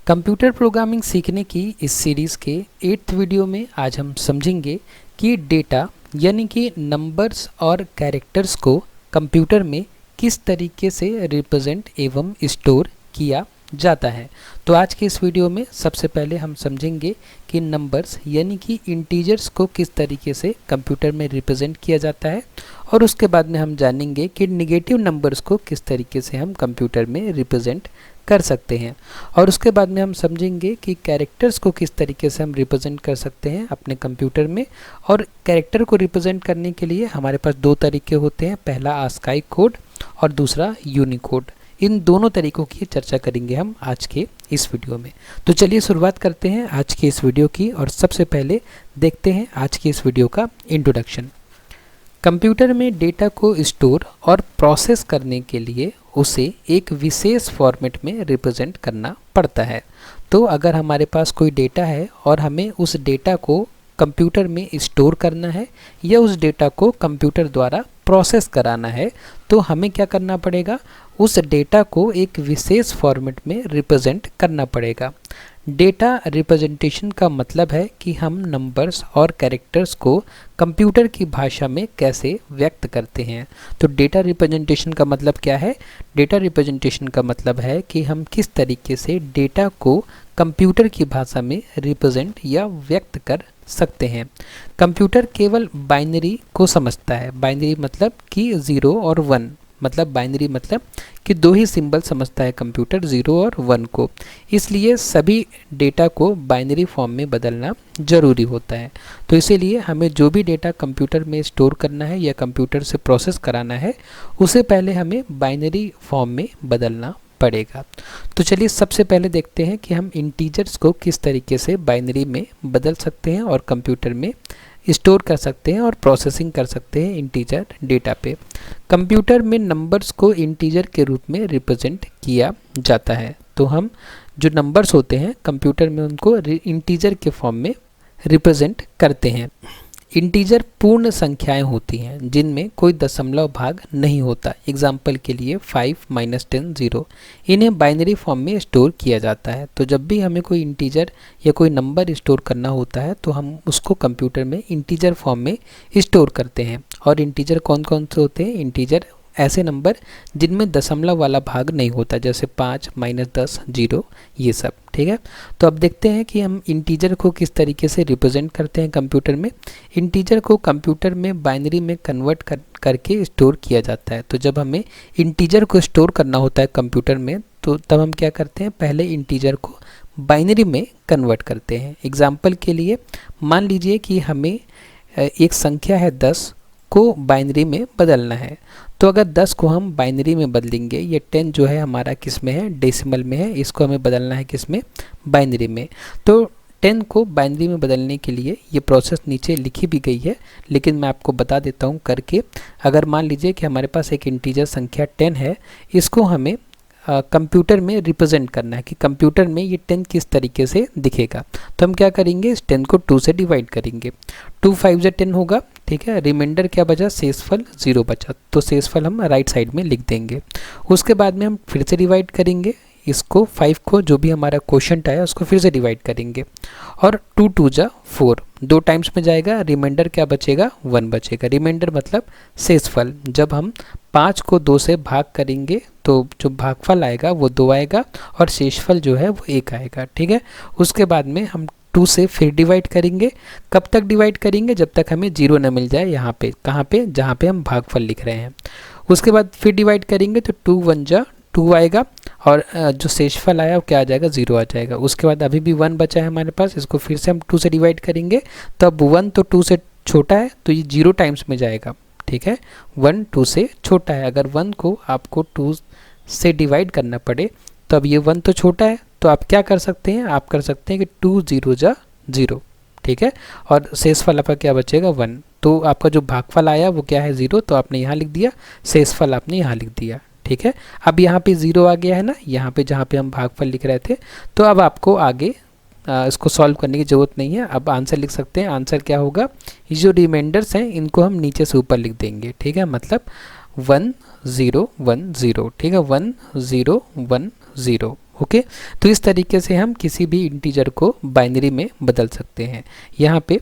Computer programming सीखने की इस सीरीज़ के 8th वीडियो में आज हम समझेंगे कि डेटा यानी कि नंबर्स और कैरेक्टर्स को कंप्यूटर में किस तरीके से रिप्रेजेंट एवं स्टोर किया जाता है। तो आज के इस वीडियो में सबसे पहले हम समझेंगे कि नंबर्स यानी कि इंटीजर्स को किस तरीके से कंप्यूटर में रिप्रेजेंट किया जाता है, और उसके बाद में हम जानेंगे कि नेगेटिव नंबर्स को किस तरीके से हम कंप्यूटर में रिप्रेजेंट कर सकते हैं, और उसके बाद में हम समझेंगे कि कैरेक्टर्स को किस तरीके से हम रिप्रेजेंट कर सकते हैं अपने कंप्यूटर में। और कैरेक्टर को रिप्रेजेंट करने के लिए हमारे पास दो तरीके होते हैं, पहला आस्काई कोड और दूसरा यूनिकोड। इन दोनों तरीकों की चर्चा करेंगे हम आज के इस वीडियो में। तो चलिए शुरुआत करते हैं आज के इस वीडियो की, और सबसे पहले देखते हैं आज के इस वीडियो का इंट्रोडक्शन। कंप्यूटर में डेटा को स्टोर और प्रोसेस करने के लिए उसे एक विशेष फॉर्मेट में रिप्रेजेंट करना पड़ता है। तो अगर हमारे पास कोई डेटा है और हमें उस डेटा को कंप्यूटर में स्टोर करना है या उस डेटा को कंप्यूटर द्वारा प्रोसेस कराना है, तो हमें क्या करना पड़ेगा, उस डेटा को एक विशेष फॉर्मेट में रिप्रेजेंट करना पड़ेगा। डेटा रिप्रेजेंटेशन का मतलब है कि हम नंबर्स और कैरेक्टर्स को कंप्यूटर की भाषा में कैसे व्यक्त करते हैं। तो डेटा रिप्रेजेंटेशन का मतलब क्या है? डेटा रिप्रेजेंटेशन का मतलब है कि हम किस तरीके से डेटा को कंप्यूटर की भाषा में रिप्रेजेंट या व्यक्त कर सकते हैं। कंप्यूटर केवल बाइनरी को समझता है। बाइनरी मतलब कि 0 और 1, मतलब बाइनरी मतलब कि दो ही सिंबल समझता है कंप्यूटर, 0 और 1 को। इसलिए सभी डेटा को बाइनरी फॉर्म में बदलना ज़रूरी होता है। तो इसीलिए हमें जो भी डेटा कंप्यूटर में स्टोर करना है या कंप्यूटर से प्रोसेस कराना है, उसे पहले हमें बाइनरी फॉर्म में बदलना पड़ेगा। तो चलिए सबसे पहले देखते हैं कि हम इंटीजर्स को किस तरीके से बाइनरी में बदल सकते हैं और कंप्यूटर में स्टोर कर सकते हैं और प्रोसेसिंग कर सकते हैं इंटीजर डेटा पे। कंप्यूटर में नंबर्स को इंटीजर के रूप में रिप्रेजेंट किया जाता है। तो हम जो नंबर्स होते हैं कंप्यूटर में उनको इंटीजर के फॉर्म में रिप्रेजेंट करते हैं। इंटीजर पूर्ण संख्याएं होती हैं जिनमें कोई दशमलव भाग नहीं होता। एग्जाम्पल के लिए 5 - 10 0। इन्हें बाइनरी फॉर्म में स्टोर किया जाता है। तो जब भी हमें कोई इंटीजर या कोई नंबर स्टोर करना होता है तो हम उसको कंप्यूटर में इंटीजर फॉर्म में स्टोर करते हैं। और इंटीजर कौन कौन से होते हैं? इंटीजर ऐसे नंबर जिनमें दशमलव वाला भाग नहीं होता, जैसे 5 - 10 0, ये सब। ठीक है, तो अब देखते हैं कि हम इंटीजर को किस तरीके से रिप्रेजेंट करते हैं कंप्यूटर में। इंटीजर को कंप्यूटर में बाइनरी में कन्वर्ट करके स्टोर किया जाता है। तो जब हमें इंटीजर को स्टोर करना होता है कंप्यूटर में, तो तब हम क्या करते हैं, पहले इंटीजर को बाइनरी में कन्वर्ट करते हैं। एग्जाम्पल के लिए मान लीजिए कि हमें एक संख्या है 10 को बाइनरी में बदलना है। तो अगर 10 को हम बाइनरी में बदलेंगे, ये 10 जो है हमारा किस में है, डेसिमल में है, इसको हमें बदलना है किस में, बाइनरी में। तो 10 को बाइनरी में बदलने के लिए ये प्रोसेस नीचे लिखी भी गई है, लेकिन मैं आपको बता देता हूँ करके। अगर मान लीजिए कि हमारे पास एक इंटीजर संख्या 10 है, इसको हमें कंप्यूटर में रिप्रेजेंट करना है कि कंप्यूटर में ये 10 किस तरीके से दिखेगा। तो हम क्या करेंगे, इस 10 को 2 से डिवाइड करेंगे। 2 × 5 = 10 होगा। ठीक है, रिमाइंडर क्या बचा, शेषफल 0 बचा, तो शेषफल हम राइट साइड में लिख देंगे। उसके बाद में हम फिर से डिवाइड करेंगे इसको, 5 को, जो भी हमारा क्वोशंट आया उसको फिर से डिवाइड करेंगे, और 2 × 2 = 4, 2 टाइम्स में जाएगा। रिमाइंडर क्या बचेगा, 1 बचेगा। रिमाइंडर मतलब शेषफल। जब हम 5 को 2 से भाग करेंगे तो जो भागफल आएगा वो 2 आएगा, और शेषफल जो है वो 1 आएगा। ठीक है, उसके बाद में हम 2 से फिर डिवाइड करेंगे। कब तक डिवाइड करेंगे, जब तक हमें 0 न मिल जाए, यहाँ पे, कहाँ पे, जहाँ पे हम भागफल लिख रहे हैं। उसके बाद फिर डिवाइड करेंगे तो 2 × 1 = 2 आएगा, और जो शेषफल आया वो क्या आ जाएगा, 0 आ जाएगा। उसके बाद अभी भी 1 बचा है हमारे पास, इसको फिर से हम 2 से डिवाइड करेंगे। तो अब 1 तो 2 से छोटा है, तो ये 0 टाइम्स में जाएगा। ठीक है, 1 2 से छोटा है। अगर 1 को आपको 2 से डिवाइड करना पड़े, तो अब ये 1 तो छोटा है, तो आप क्या कर सकते हैं, आप कर सकते हैं कि 2 × 0 = 0। ठीक है, और शेषफल आपका क्या बचेगा, 1। तो आपका जो भागफल आया वो क्या है, 0, तो आपने यहाँ लिख दिया, शेषफल आपने यहाँ लिख दिया। ठीक है, अब यहाँ पे 0 आ गया है ना, यहाँ पे जहाँ पे हम भागफल लिख रहे थे। तो अब आपको आगे इसको सॉल्व करने की ज़रूरत नहीं है, अब आंसर लिख सकते हैं। आंसर क्या होगा, ये जो रिमाइंडर्स हैं इनको हम नीचे से ऊपर लिख देंगे। ठीक है, मतलब 1 0 1 0। ठीक है, 1 0 1 0 ओके, तो इस तरीके से हम किसी भी इंटीजर को बाइनरी में बदल सकते हैं। यहाँ पे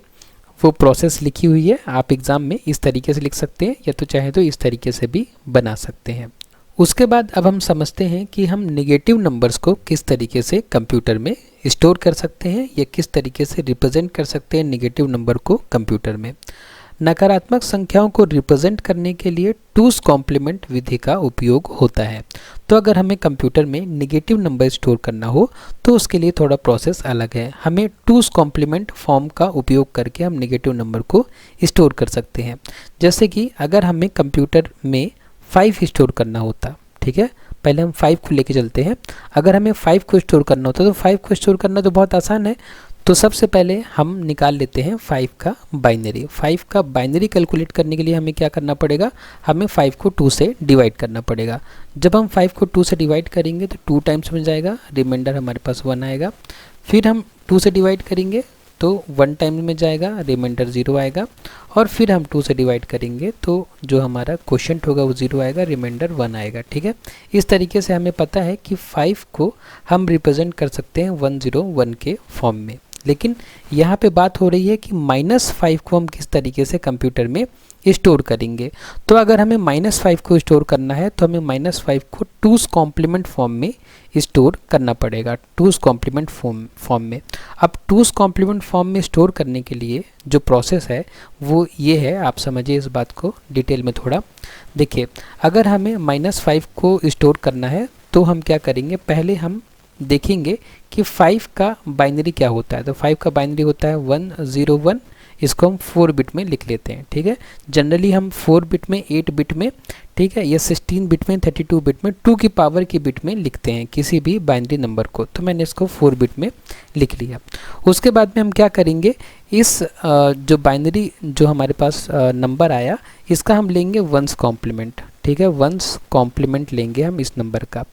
वो प्रोसेस लिखी हुई है, आप एग्ज़ाम में इस तरीके से लिख सकते हैं या तो चाहे तो इस तरीके से भी बना सकते हैं। उसके बाद अब हम समझते हैं कि हम नेगेटिव नंबर्स को किस तरीके से कंप्यूटर में स्टोर कर सकते हैं या किस तरीके से रिप्रेजेंट कर सकते हैं नेगेटिव नंबर को कंप्यूटर में। नकारात्मक संख्याओं को रिप्रेजेंट करने के लिए टूस कॉम्प्लीमेंट विधि का उपयोग होता है। तो अगर हमें कंप्यूटर में नेगेटिव नंबर स्टोर करना हो तो उसके लिए थोड़ा प्रोसेस अलग है। हमें टूस कॉम्प्लीमेंट फॉर्म का उपयोग करके हम नेगेटिव नंबर को स्टोर कर सकते हैं। जैसे कि अगर हमें कंप्यूटर में 5 स्टोर करना होता, ठीक है, पहले हम 5 को लेके चलते हैं। अगर हमें 5 को स्टोर करना होता तो 5 को स्टोर करना तो बहुत आसान है। तो सबसे पहले हम निकाल लेते हैं 5 का बाइनरी। 5 का बाइनरी कैलकुलेट करने के लिए हमें क्या करना पड़ेगा, हमें 5 को 2 से डिवाइड करना पड़ेगा। जब हम 5 को 2 से डिवाइड करेंगे तो 2 टाइम्स में जाएगा, रिमाइंडर हमारे पास 1 आएगा। फिर हम 2 से डिवाइड करेंगे तो 1 टाइम में जाएगा, रिमाइंडर 0 आएगा। और फिर हम 2 से डिवाइड करेंगे तो जो हमारा क्वोशिएंट होगा वो 0 आएगा, रिमाइंडर 1 आएगा, ठीक है। इस तरीके से हमें पता है कि 5 को हम रिप्रेजेंट कर सकते हैं 101 के फॉर्म में। लेकिन यहाँ पे बात हो रही है कि -5 को हम किस तरीके से कंप्यूटर में स्टोर करेंगे। तो अगर हमें -5 को स्टोर करना है तो हमें -5 को टूस कॉम्प्लीमेंट फॉर्म में स्टोर करना पड़ेगा, टूस कॉम्प्लीमेंट फॉर्म में। अब टूस कॉम्प्लीमेंट फॉर्म में स्टोर करने के लिए जो प्रोसेस है वो ये है, आप समझिए इस बात को डिटेल में थोड़ा। देखिए, अगर हमें -5 को स्टोर करना है तो हम क्या करेंगे, पहले हम देखेंगे कि 5 का बाइनरी क्या होता है। तो 5 का बाइनरी होता है 101, इसको हम 4 बिट में लिख लेते हैं, ठीक है। जनरली हम 4 बिट में, 8 बिट में, ठीक है, या 16 बिट में, 32 बिट में, 2 की पावर की बिट में लिखते हैं किसी भी बाइनरी नंबर को। तो मैंने इसको 4 बिट में लिख लिया। उसके बाद में हम क्या करेंगे, इस जो बाइनरी जो हमारे पास नंबर आया इसका हम लेंगे 1s कॉम्प्लीमेंट, ठीक है, 1s कॉम्प्लीमेंट लेंगे हम इस नंबर का।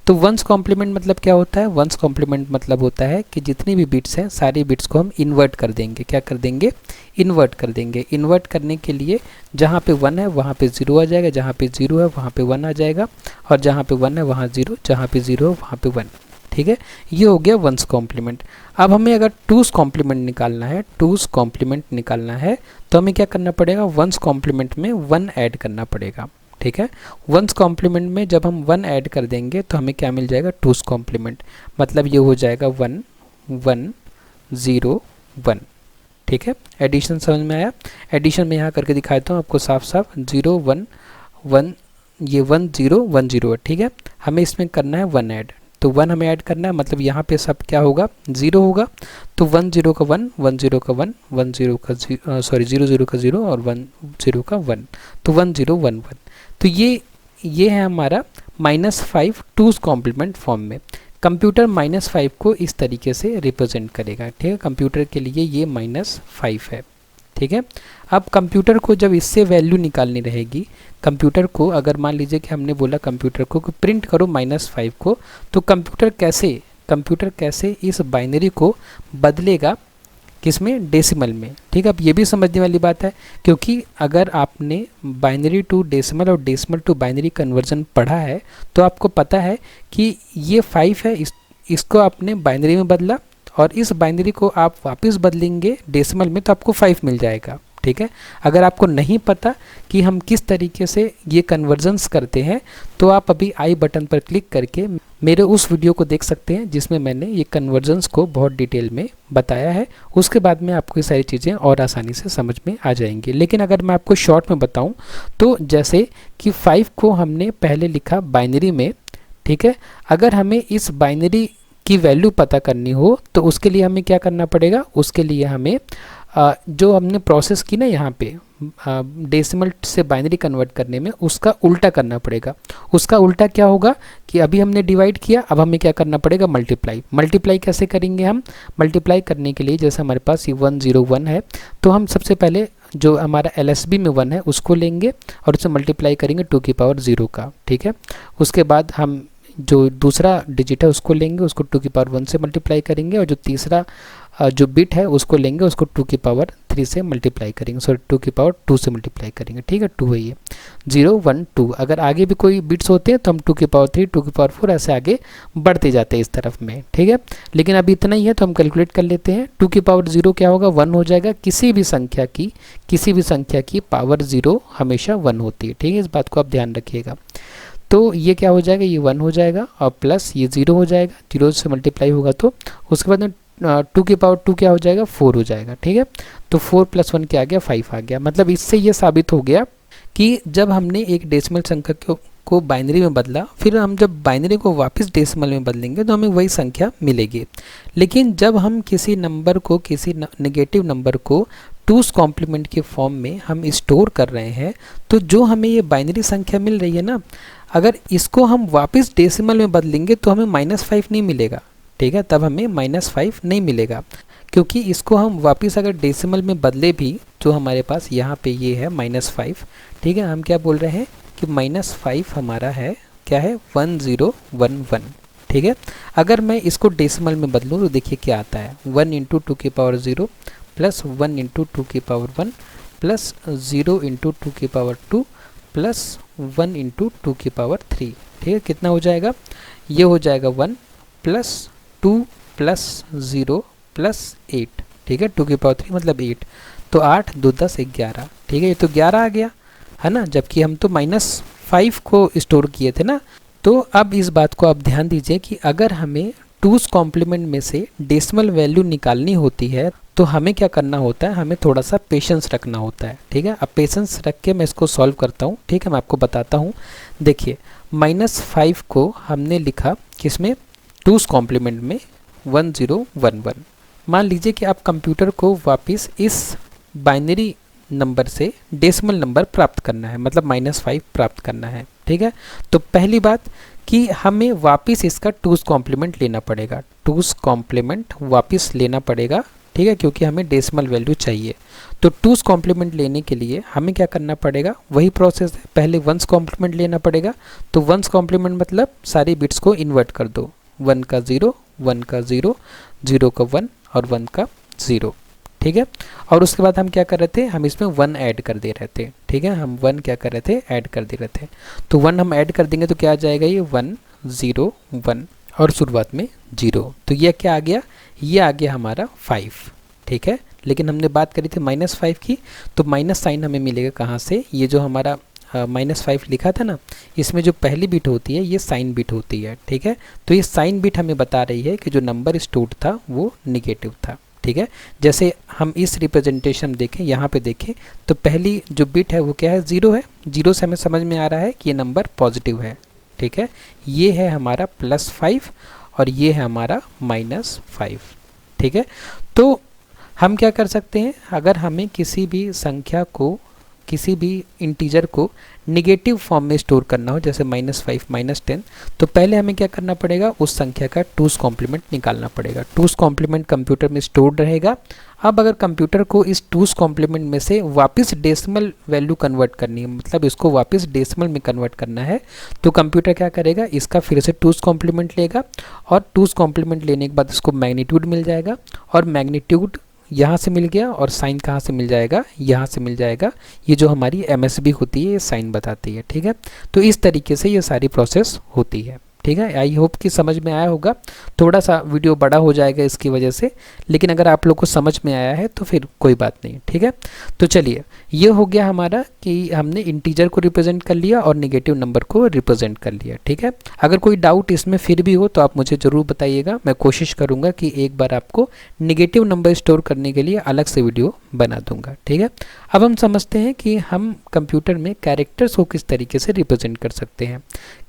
तो 1s कॉम्प्लीमेंट मतलब क्या होता है, 1s कॉम्प्लीमेंट मतलब होता है कि जितनी भी बिट्स हैं सारी बिट्स को हम इन्वर्ट कर देंगे। क्या कर देंगे, इन्वर्ट कर देंगे। इन्वर्ट करने के लिए जहाँ पे 1 है वहाँ पे 0 आ जाएगा, जहाँ पे 0 है वहाँ पे 1 आ जाएगा, और जहाँ पे 1 है वहाँ 0, जहाँ पे 0 है वहाँ पे 1, ठीक है। ये हो गया 1s कॉम्प्लीमेंट। अब हमें अगर 2s कॉम्प्लीमेंट निकालना है, 2s कॉम्प्लीमेंट निकालना है तो हमें क्या करना पड़ेगा, 1s कॉम्प्लीमेंट में 1 ऐड करना पड़ेगा, ठीक है। 1s कॉम्प्लीमेंट में जब हम 1 ऐड कर देंगे तो हमें क्या मिल जाएगा, 2s कॉम्प्लीमेंट। मतलब ये हो जाएगा 1 1 0 1, ठीक है। एडिशन समझ में आया। एडिशन में यहाँ करके दिखाता हूँ आपको साफ साफ, 0 1 1, ये 1 0 1 0 है, ठीक है। हमें इसमें करना है 1 ऐड, तो 1 हमें ऐड करना है, मतलब यहाँ पे सब क्या होगा, 0 होगा। तो 1 0 का 1, 1 0 का 1, 1 0 का 0 0 का 0 और 1 0 का 1, तो 1 0 1 1। तो ये है हमारा -5 2s कॉम्प्लीमेंट फॉर्म में। कंप्यूटर -5 को इस तरीके से रिप्रेजेंट करेगा, ठीक है। कंप्यूटर के लिए ये -5 है, ठीक है। अब कंप्यूटर को जब इससे वैल्यू निकालनी रहेगी, कंप्यूटर को अगर मान लीजिए कि हमने बोला कंप्यूटर को कि प्रिंट करो -5 को, तो कंप्यूटर कैसे इस बाइनरी को बदलेगा, किसमें, डेसिमल में, ठीक है। अब ये भी समझने वाली बात है, क्योंकि अगर आपने बाइनरी टू डेसिमल और डेसिमल टू बाइनरी कन्वर्जन पढ़ा है तो आपको पता है कि ये 5 है, इसको आपने बाइनरी में बदला और इस बाइनरी को आप वापस बदलेंगे डेसिमल में तो आपको 5 मिल जाएगा, ठीक है। अगर आपको नहीं पता कि हम किस तरीके से ये कन्वर्जन्स करते हैं तो आप अभी आई बटन पर क्लिक करके मेरे उस वीडियो को देख सकते हैं जिसमें मैंने ये कन्वर्जन्स को बहुत डिटेल में बताया है। उसके बाद में आपको ये सारी चीज़ें और आसानी से समझ में आ जाएंगी। लेकिन अगर मैं आपको शॉर्ट में बताऊं तो जैसे कि 5 को हमने पहले लिखा बाइनरी में, ठीक है। अगर हमें इस बाइनरी की वैल्यू पता करनी हो तो उसके लिए हमें क्या करना पड़ेगा, उसके लिए हमें जो हमने प्रोसेस की ना यहाँ पे डेसिमल से बाइनरी कन्वर्ट करने में, उसका उल्टा करना पड़ेगा। उसका उल्टा क्या होगा कि अभी हमने डिवाइड किया, अब हमें क्या करना पड़ेगा, मल्टीप्लाई कैसे करेंगे हम, मल्टीप्लाई करने के लिए जैसे हमारे पास ये 1 0 1 है तो हम सबसे पहले जो हमारा LSB में 1 है उसको लेंगे और उसे मल्टीप्लाई करेंगे 2 की पावर 0 का, ठीक है। उसके बाद हम जो दूसरा डिजिट है उसको लेंगे, उसको 2 की पावर 1 से मल्टीप्लाई करेंगे और जो तीसरा जो बिट है उसको लेंगे, उसको 2 की पावर 3 से मल्टीप्लाई करेंगे, सॉरी 2 की पावर 2 से मल्टीप्लाई करेंगे, ठीक है। 2 है ये, 0 1 2। अगर आगे भी कोई बिट्स होते हैं तो हम 2 की पावर 3, 2 की पावर 4 ऐसे आगे बढ़ते जाते हैं इस तरफ में, ठीक है। लेकिन अभी इतना ही है तो हम कैलकुलेट कर लेते हैं। 2 की पावर 0 क्या होगा, 1 हो जाएगा। किसी भी संख्या की पावर 0 हमेशा 1 होती है, ठीक है। इस बात को आप ध्यान रखिएगा। तो ये क्या हो जाएगा, ये 1 हो जाएगा और प्लस ये 0 हो जाएगा, 0 से मल्टीप्लाई होगा तो उसके बाद में 2 की पावर 2 क्या हो जाएगा, 4 हो जाएगा, ठीक है। तो 4 + 1 क्या आ गया, 5 आ गया। मतलब इससे ये साबित हो गया कि जब हमने एक डेसिमल संख्या को बाइनरी में बदला, फिर हम जब बाइनरी को वापस डेसिमल में बदलेंगे तो हमें वही संख्या मिलेगी। लेकिन जब हम किसी नंबर को, किसी नेगेटिव नंबर को 2's कॉम्प्लीमेंट के फॉर्म में हम स्टोर कर रहे हैं, तो जो हमें ये बाइनरी संख्या मिल रही है ना, अगर इसको हम वापस डेसिमल में बदलेंगे तो हमें -5 नहीं मिलेगा, ठीक है। तब हमें -5 नहीं मिलेगा, क्योंकि इसको हम वापस अगर डेसिमल में बदले भी तो हमारे पास यहाँ पे ये है -5, ठीक है। हम क्या बोल रहे हैं कि -5 हमारा है क्या है, 1011, ठीक है। अगर मैं इसको डेसिमल में बदलूँ तो देखिए क्या आता है, 1 × 2 की पावर 0 प्लस 1 × 2 की पावर 1 प्लस 0 × 2 की पावर 2 प्लस 1 × 2 की पावर 3, ठीक है। कितना हो जाएगा, ये हो जाएगा 1 प्लस 2 प्लस 0 प्लस 8, ठीक है। 2 की पावर 3 मतलब 8, तो 8 2 10 11, ठीक है। ये तो 11 आ गया है ना, जबकि हम तो -5 को स्टोर किए थे ना। तो अब इस बात को आप ध्यान दीजिए कि अगर हमें 2's कॉम्प्लीमेंट में से डेसिमल वैल्यू निकालनी होती है तो हमें क्या करना होता है, हमें थोड़ा सा पेशेंस रखना होता है, ठीक है। अब पेशेंस रख के मैं इसको सॉल्व करता हूँ, ठीक है। मैं आपको बताता हूँ। देखिए -5 को हमने लिखा किसमें, 2's कॉम्प्लीमेंट में 1011। मान लीजिए कि आप कंप्यूटर को वापस इस बाइनरी नंबर से डेसिमल नंबर प्राप्त करना है, मतलब -5 प्राप्त करना है, ठीक है। तो पहली बात कि हमें वापस इसका 2's कॉम्प्लीमेंट लेना पड़ेगा, 2's कॉम्प्लीमेंट वापस लेना पड़ेगा, ठीक है, क्योंकि हमें डेसिमल वैल्यू चाहिए। तो 2's कॉम्प्लीमेंट लेने के लिए हमें क्या करना पड़ेगा, वही प्रोसेस है, पहले 1's कॉम्प्लीमेंट लेना पड़ेगा। तो 1's कॉम्प्लीमेंट मतलब सारी बिट्स को इन्वर्ट कर दो, 1 का 0, 1 का 0, 0 का 1 और 1 का 0, ठीक है। और उसके बाद हम क्या कर रहे थे, हम इसमें 1 ऐड कर दे रहे थे, ठीक है। हम 1 क्या कर रहे थे, ऐड कर दे रहे थे। तो 1 हम ऐड कर देंगे तो क्या आ जाएगा, ये 1 0 1 और शुरुआत में 0, तो ये क्या आ गया, ये आ गया हमारा 5, ठीक है। लेकिन हमने बात करी थी -5 की, तो माइनस साइन हमें मिलेगा कहाँ से, ये जो हमारा -5 लिखा था ना, इसमें जो पहली बिट होती है ये साइन बिट होती है, ठीक है। तो ये साइन बिट हमें बता रही है कि जो नंबर स्टोर्ड था वो निगेटिव था, ठीक है। जैसे हम इस रिप्रेजेंटेशन देखें, यहाँ पे देखें तो पहली जो बिट है वो क्या है, 0 है। 0 से हमें समझ में आ रहा है कि ये नंबर पॉजिटिव है, ठीक है। ये है हमारा +5 और ये है हमारा -5, ठीक है। तो हम क्या कर सकते हैं, अगर हमें किसी भी संख्या को, किसी भी इंटीजर को निगेटिव फॉर्म में स्टोर करना हो, जैसे -5 -10, तो पहले हमें क्या करना पड़ेगा, उस संख्या का 2's कॉम्प्लीमेंट निकालना पड़ेगा। 2's कॉम्प्लीमेंट कंप्यूटर में स्टोर्ड रहेगा। अब अगर कंप्यूटर को इस 2's कॉम्प्लीमेंट में से वापस डेसिमल वैल्यू कन्वर्ट करनी है, मतलब इसको वापस डेसिमल में कन्वर्ट करना है, तो कंप्यूटर क्या करेगा, इसका फिर से 2's कॉम्प्लीमेंट लेगा और 2's कॉम्प्लीमेंट लेने के बाद इसको मैग्नीट्यूड मिल जाएगा, और मैग्नीट्यूड यहाँ से मिल गया और साइन कहाँ से मिल जाएगा, यहाँ से मिल जाएगा। ये जो हमारी MSB होती है ये साइन बताती है, ठीक है। तो इस तरीके से ये सारी प्रोसेस होती है, ठीक है। आई होप कि समझ में आया होगा। थोड़ा सा वीडियो बड़ा हो जाएगा इसकी वजह से, लेकिन अगर आप लोग को समझ में आया है तो फिर कोई बात नहीं, ठीक है। तो चलिए, ये हो गया हमारा कि हमने इंटीजर को रिप्रेजेंट कर लिया और नेगेटिव नंबर को रिप्रेजेंट कर लिया, ठीक है। अगर कोई डाउट इसमें फिर भी हो तो आप मुझे ज़रूर बताइएगा। मैं कोशिश करूँगा कि एक बार आपको नेगेटिव नंबर स्टोर करने के लिए अलग से वीडियो बना दूंगा, ठीक है। अब हम समझते हैं कि हम कंप्यूटर में कैरेक्टर्स को किस तरीके से रिप्रेजेंट कर सकते हैं।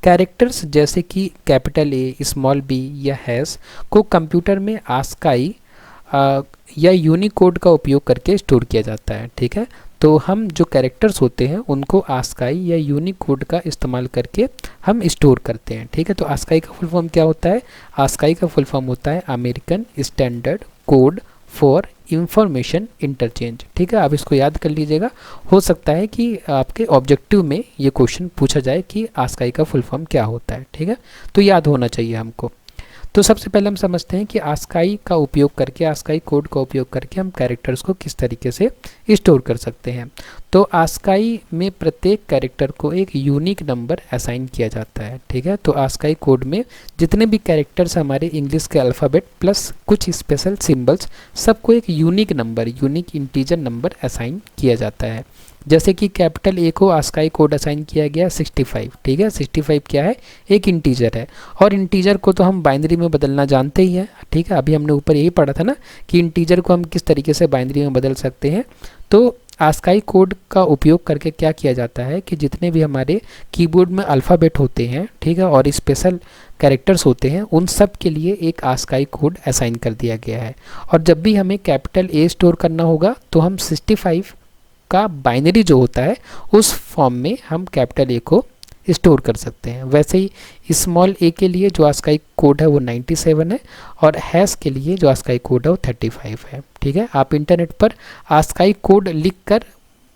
कैरेक्टर्स जैसे कि कैपिटल A, स्मॉल b या हैश को कंप्यूटर में आस्काई या यूनिकोड का उपयोग करके स्टोर किया जाता है, ठीक है। तो हम जो कैरेक्टर्स होते हैं उनको आस्काई या यूनिकोड का इस्तेमाल करके हम स्टोर करते हैं, ठीक है। तो आस्काई का फुल फॉर्म क्या होता है, आस्काई का फुल फॉर्म होता है American standard code for information interchange, ठीक है। आप इसको याद कर लीजिएगा। हो सकता है कि आपके ऑब्जेक्टिव में ये क्वेश्चन पूछा जाए कि आस्काई का फुल फॉर्म क्या होता है, ठीक है। तो याद होना चाहिए हमको। तो सबसे पहले हम समझते हैं कि आस्काई का उपयोग करके, आस्काई कोड का उपयोग करके हम कैरेक्टर्स को किस तरीके से स्टोर कर सकते हैं। तो आस्काई में प्रत्येक कैरेक्टर को एक यूनिक नंबर असाइन किया जाता है, ठीक है। तो आस्काई कोड में जितने भी कैरेक्टर्स हमारे इंग्लिश के अल्फ़ाबेट प्लस कुछ स्पेशल सिंबल्स, सबको एक unique number, unique integer number assign किया जाता है। जैसे कि कैपिटल ए को आस्काई कोड असाइन किया गया 65, ठीक है। 65 क्या है, एक इंटीजर है, और इंटीजर को तो हम बाइनरी में बदलना जानते ही हैं, ठीक है। अभी हमने ऊपर यही पढ़ा था ना कि इंटीजर को हम किस तरीके से बाइनरी में बदल सकते हैं। तो आस्काई कोड का उपयोग करके क्या किया जाता है कि जितने भी हमारे कीबोर्ड में अल्फ़ाबेट होते हैं, ठीक है, और स्पेशल कैरेक्टर्स होते हैं, उन सब के लिए एक आस्काई कोड असाइन कर दिया गया है। और जब भी हमें कैपिटल ए स्टोर करना होगा तो हम 65 का बाइनरी जो होता है उस फॉर्म में हम कैपिटल ए को स्टोर कर सकते हैं। वैसे ही स्मॉल ए के लिए जो आस्काई कोड है वो 97 है, और हैश के लिए जो आस्काई कोड है वो 35 है, ठीक है। आप इंटरनेट पर आस्काई कोड लिखकर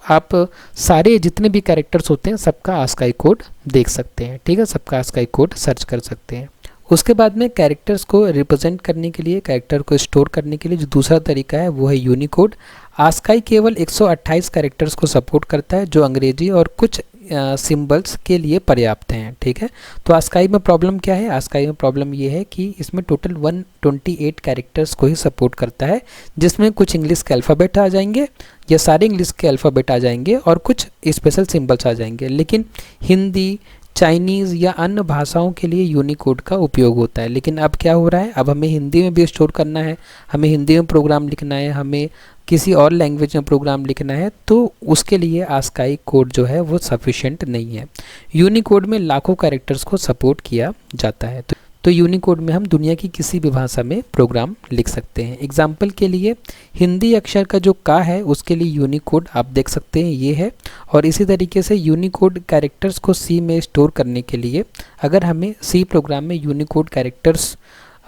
आप सारे जितने भी कैरेक्टर्स होते हैं सबका आस्काई कोड देख सकते हैं, ठीक है, सबका आस्काई कोड सर्च कर सकते हैं। उसके बाद में कैरेक्टर्स को रिप्रेजेंट करने के लिए, कैरेक्टर को स्टोर करने के लिए जो दूसरा तरीका है वो है यूनिकोड। आस्काई केवल 128 कैरेक्टर्स को सपोर्ट करता है, जो अंग्रेजी और कुछ सिंबल्स के लिए पर्याप्त हैं, ठीक है। तो आस्काई में प्रॉब्लम क्या है, आस्काई में प्रॉब्लम ये है कि इसमें टोटल 128 कैरेक्टर्स को ही सपोर्ट करता है, जिसमें कुछ इंग्लिश के अल्फ़ाबेट आ जाएंगे या सारे इंग्लिश के अल्फ़ाबेट आ जाएंगे और कुछ स्पेशल सिंबल्स आ जाएंगे। लेकिन हिंदी, चाइनीज़ या अन्य भाषाओं के लिए यूनिकोड का उपयोग होता है। लेकिन अब क्या हो रहा है, अब हमें हिंदी में भी स्टोर करना है, हमें हिंदी में प्रोग्राम लिखना है, हमें किसी और लैंग्वेज में प्रोग्राम लिखना है, तो उसके लिए आस्काई कोड जो है वो सफिशिएंट नहीं है। यूनिकोड में लाखों कैरेक्टर्स को सपोर्ट किया जाता है, तो यूनिकोड में हम दुनिया की किसी भी भाषा में प्रोग्राम लिख सकते हैं। एग्जाम्पल के लिए हिंदी अक्षर का जो का है उसके लिए यूनिकोड आप देख सकते हैं ये है। और इसी तरीके से यूनिकोड कैरेक्टर्स को सी में स्टोर करने के लिए, अगर हमें सी प्रोग्राम में यूनिकोड कैरेक्टर्स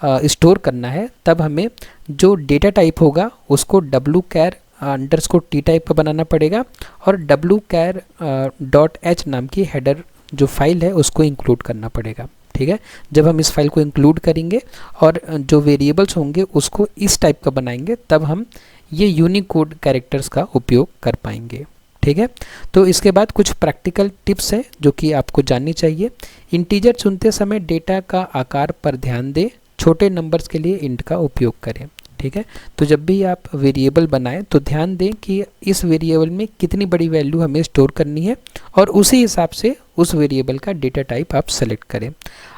स्टोर करना है, तब हमें जो डेटा टाइप होगा उसको wchar अंडरस्कोर टी टाइप का बनाना पड़ेगा, और wchar.h नाम की हेडर जो फाइल है उसको इंक्लूड करना पड़ेगा, ठीक है। जब हम इस फाइल को इंक्लूड करेंगे और जो वेरिएबल्स होंगे उसको इस टाइप का बनाएंगे, तब हम ये यूनिकोड कैरेक्टर्स का उपयोग कर पाएंगे, ठीक है। तो इसके बाद कुछ प्रैक्टिकल टिप्स हैं जो कि आपको जाननी चाहिए। इंटीजर चुनते समय डेटा का आकार पर ध्यान दें, छोटे नंबर्स के लिए इंट का उपयोग करें, ठीक है। तो जब भी आप वेरिएबल बनाएं तो ध्यान दें कि इस वेरिएबल में कितनी बड़ी वैल्यू हमें स्टोर करनी है, और उसी हिसाब से उस वेरिएबल का डेटा टाइप आप सेलेक्ट करें।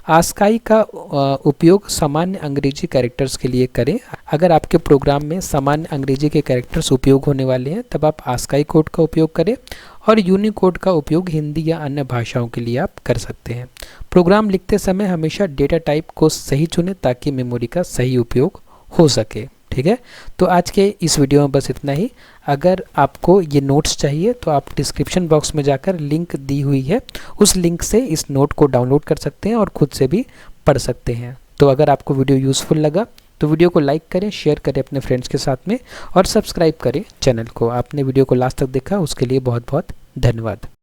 आस्काई का उपयोग सामान्य अंग्रेजी कैरेक्टर्स के लिए करें। अगर आपके प्रोग्राम में सामान्य अंग्रेजी के कैरेक्टर्स उपयोग होने वाले हैं तब आप आस्काई कोड का उपयोग करें, और यूनिकोड का उपयोग हिंदी या अन्य भाषाओं के लिए आप कर सकते हैं। प्रोग्राम लिखते समय हमेशा डेटा टाइप को सही चुनें ताकि मेमोरी का सही उपयोग हो सके, ठीक है। तो आज के इस वीडियो में बस इतना ही। अगर आपको ये नोट्स चाहिए तो आप डिस्क्रिप्शन बॉक्स में जाकर लिंक दी हुई है, उस लिंक से इस नोट को डाउनलोड कर सकते हैं और खुद से भी पढ़ सकते हैं। तो अगर आपको वीडियो यूज़फुल लगा तो वीडियो को लाइक करें, शेयर करें अपने फ्रेंड्स के साथ में, और सब्सक्राइब करें चैनल को। आपने वीडियो को लास्ट तक देखा उसके लिए बहुत बहुत धन्यवाद।